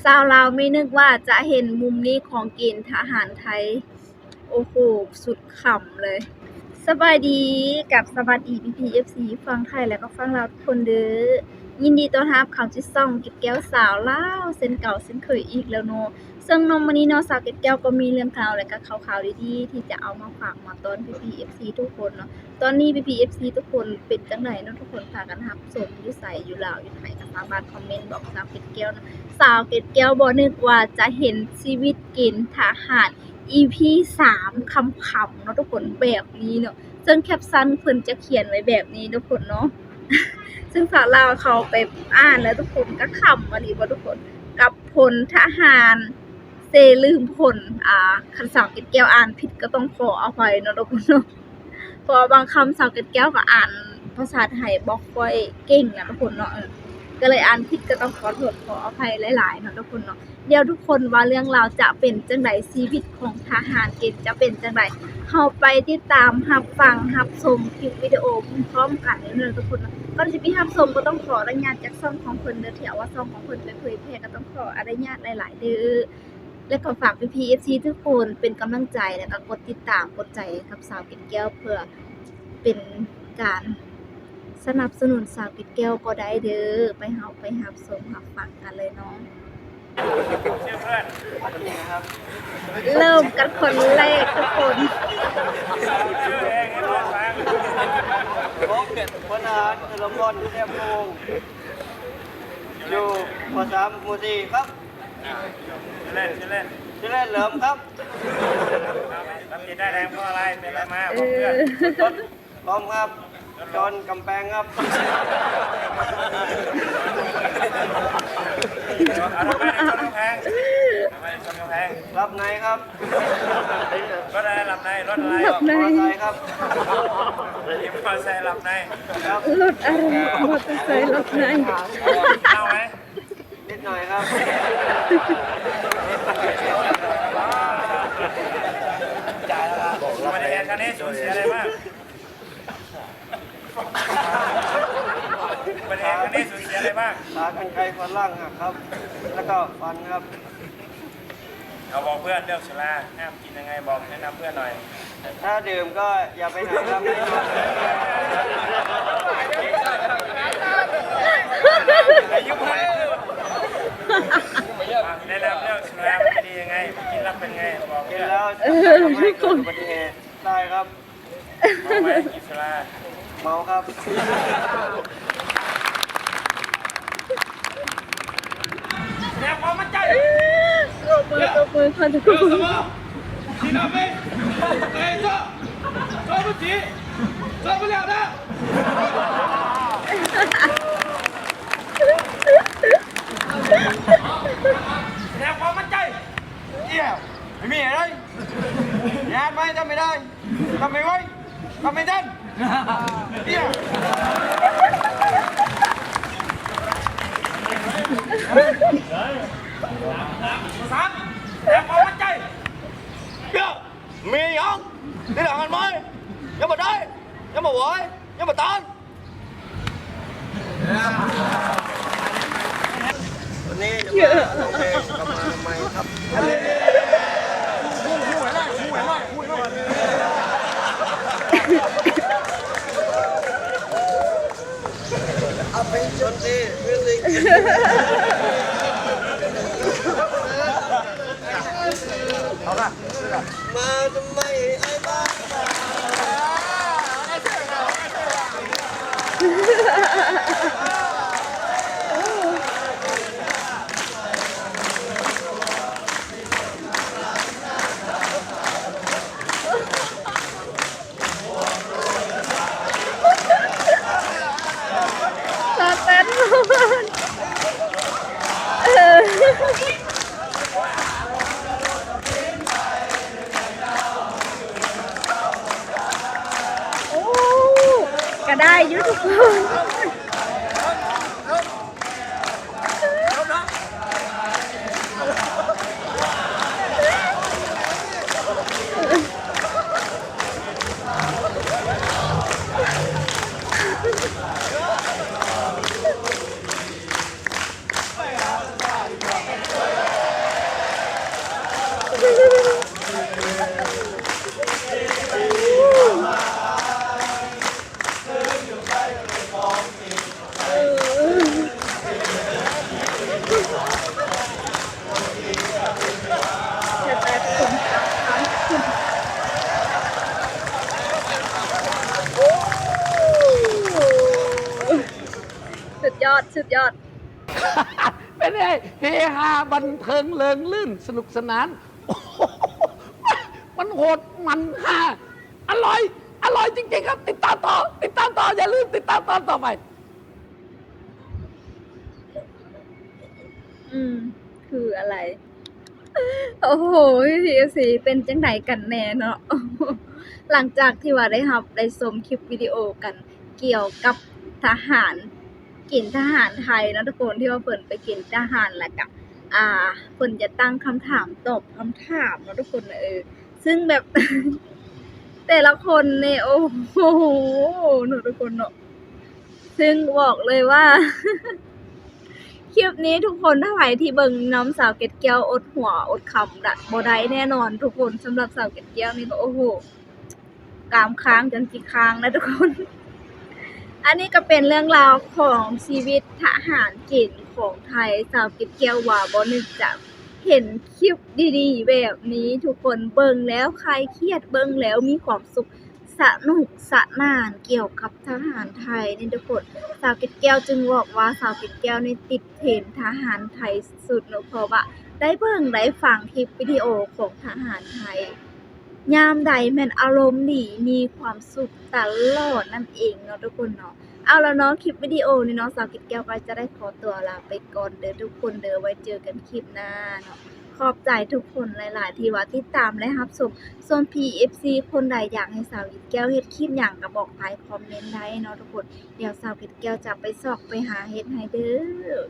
ชาวลาวไม่นึกว่าจะเห็นมุมนี้ของเกณฑ์ทหารไทย โอ้โห สุดขำเลย สบายดีกับสวัสดีพี่ๆ FC ฟังไทยแล้วก็ฟังลาวทุกคนเด้อยินดีต้อนรับเข้าสู่ช่องเก็บแก้วสาวลาวเส้นเก่าเส้นเคยอีกแล้วเนาะซึ่งมื้อนี้เนาะสาวเก็บแก้วก็มีเรื่องราวและก็ข่าวๆดีๆที่จะเอามาฝากมาต้อนพี่ๆ FC ทุกคนเนาะตอนนี้พี่ๆ FC ทุกคนเป็นจังไดเนาะทุกคนพากันรับชมอยู่ไสอยู่ลาวอยู่ไทยก็สามารถคอมเมนต์บอกสาวเก็บแก้วเนาะสาวเก็บแก้วบ่นึกว่าจะเห็นชีวิตเกณฑ์ทหาร EP 3ขำๆเนาะทุกคนแบบนี้เนาะซึ่งแคปชั่นเพิ่นจะเขียนไว้แบบนี้ทุกคนเนาะ ซึ่งสาวลาวเขาไปอ่านแล้วทุกคนก็ขำอะลีบ่ทุกคนกับพลทหารเซลืมพลคันสาวเกดแก้วอ่านผิดก็ต้องขออภัยเนาะทุกคนเนาะเพราะบางคำสาวเกดแก้วก็อ่านภาษาไทยบ่ค่อยเก่งนะทุกคนเนาะก็เลยอ่านผิดก็ต้องขอโทษขออภัยหลายๆเนาะทุกคนเนาะเดี๋ยวทุกคนว่าเรื่องราวจะเป็นจังไดชีวิตของทหารเกณฑ์จะเป็นจังไดเฮาไปติดตามรับฟังรับชมคลิปวิดีโอพร้อมๆกันเด้อทุกคนเนาะก่อนสิไปรับชมก็ต้องขออนุญาตจากช่องของเพิ่นเด้อที่เอาว่าช่องของเพิ่นไปเผยแพร่ก็ต้องขออนุญาตหลายๆเด้อและก็ฝากพี่ FC ทุกคนเป็นกำลังใจแล้วก็กดติดตามกดใจกับสาวเกดแก้วเพื่อเป็นการสนับสนุนสาวเกดแก้วก็ได้เด้อไปเฮาไปรับชมรับฟังกันเลยเนาะเริ่มกันคนแรกทุกคนผมเป็นพลทหารเฉลิมพลเทพพงศ์อยู่ป .3 หมู่ 4 ครับชื่อเล่นเหลิมครับทำกินได้แรงเพราะอะไรเป็นอะไรมาบอกเพื่อนพร้อมครับจนกำแพงครับเอาทำไมชนกำแพงทำไมชนกำแพงรับในครับรถอะไรหลับในรถอะไรมอเตอร์ไซค์ครับยิมมอเตอร์ไซค์หลับในรถอะไรมอเตอร์ไซค์รถไหนเอาไหมนิดหน่อยครับจ่ายแล้วครับอุบัติเหตุครั้งนี้สูญเสียอะไรบ้างอุบัติเหตุครั้งนี้สูญเสียอะไรบ้างขากรรไกรฟันล่างหักครับแล้วก็ฟันครับเราบอกเพื่อนเรื่องสุราห้ามกินยังไงบอกแนะนำเพื่อนหน่อยถ้าดื่มก็อย่าไปหาครับยุบให้แนะนำเรื่องสุราไม่ดียังไงกินแล้วเป็นไงบอกกินเพื่อนแล้วทำให้เกิดอุบัติเหตุได้ครับเมาไหมกินสุราเมาครับแนวความมั่นใจตบมือค่ะทุกคนทีน่าเป็นเอ้ยโซ่不急受不了的แนวความมั่นใจเอี่ยวไม่มีอะไรงานไม่ทำไม่ได้ทำไม่ไหวทำไม่ทันเอี่ยวสามแนวความมั่นใจเอี่ยวมียังนี่หลังกันไหมยังมาได้ยังมาไหวยังมาต้านวันนี้จะมาโอเคกลับมาใหม่ครับเอาไปชนดีมิวสิกเอาละมาทำไมไอ้บ้าตาเต้นโอ้ก็ได้อยู่ทุกคน ดยอด เป็นไงเฮฮาบันเทิงเริงลื่นสนุกสนานโอ้โหมันโหดมันฮาอร่อย อร่อยจริงๆครับ ติดตามต่อ อย่าลืมติดตามตอนต่อไป คืออะไร โอ้โหพี่สีเป็นจังไหนกันแน่เนาะ หลังจากที่ว่าได้ชมคลิปวิดีโอกันเกี่ยวกับทหารเกณฑ์ทหารไทยนะทุกคนที่ว่าเพิ่นไปเกณฑ์ทหารแล้วก็เพิ่นจะตั้งคำถามตอบคำถามเนาะทุกคนซึ่งแบบ แต่ละคนเนี่ยโอ้โหเนาะทุกคนเนาะซึ่งบอกเลยว่า คลิปนี้ทุกคนถ้าใครที่เบิ่งน้องสาวเกดแก้วอดหัวอดคำละบ่ได้แน่นอนทุกคนสำหรับสาวเกดแก้วนี่ก็โอ้โหกรามค้างจนสิค้างนะทุกคน อันนี้ก็เป็นเรื่องราวของชีวิตทหารเกณฑ์ของไทยสาวเกดแก้วว่าบ่นึกจะเห็นคลิปดีๆแบบนี้ทุกคนเบิ่งแล้วใครเครียดเบิ่งแล้วมีความสุขสนุกสนานเกี่ยวกับทหารไทยนี่ทุกคนสาวเกดแก้วจึงบอกว่าสาวเกดแก้วนี่ติดเทรนด์ทหารไทยสุดเนาะเพราะว่าได้เบิ่งได้ฟังคลิปวิดีโอของทหารไทยยามใดแม่นอารมณ์ดีมีความสุขตลอดนั่นเองเนาะทุกคนเนาะเอาแล้วเนาะคลิปวิดีโอนี้เนาะสาวเกดแก้วก็จะได้ขอตัวลาไปก่อนเด้อทุกคนเด้อไว้เจอกันคลิปหน้าเนาะขอบใจทุกคนหลายๆที่ว่าติดตามและรับชมส่วน PFC คนใดอยากให้สาวเกดแก้วเฮ็ดคลิปหยังก็บอกใต้คอมเมนต์ได้เนาะทุกคนเดี๋ยวสาวเกดแก้วจะไปซอกไปหาเฮ็ดให้เด้อ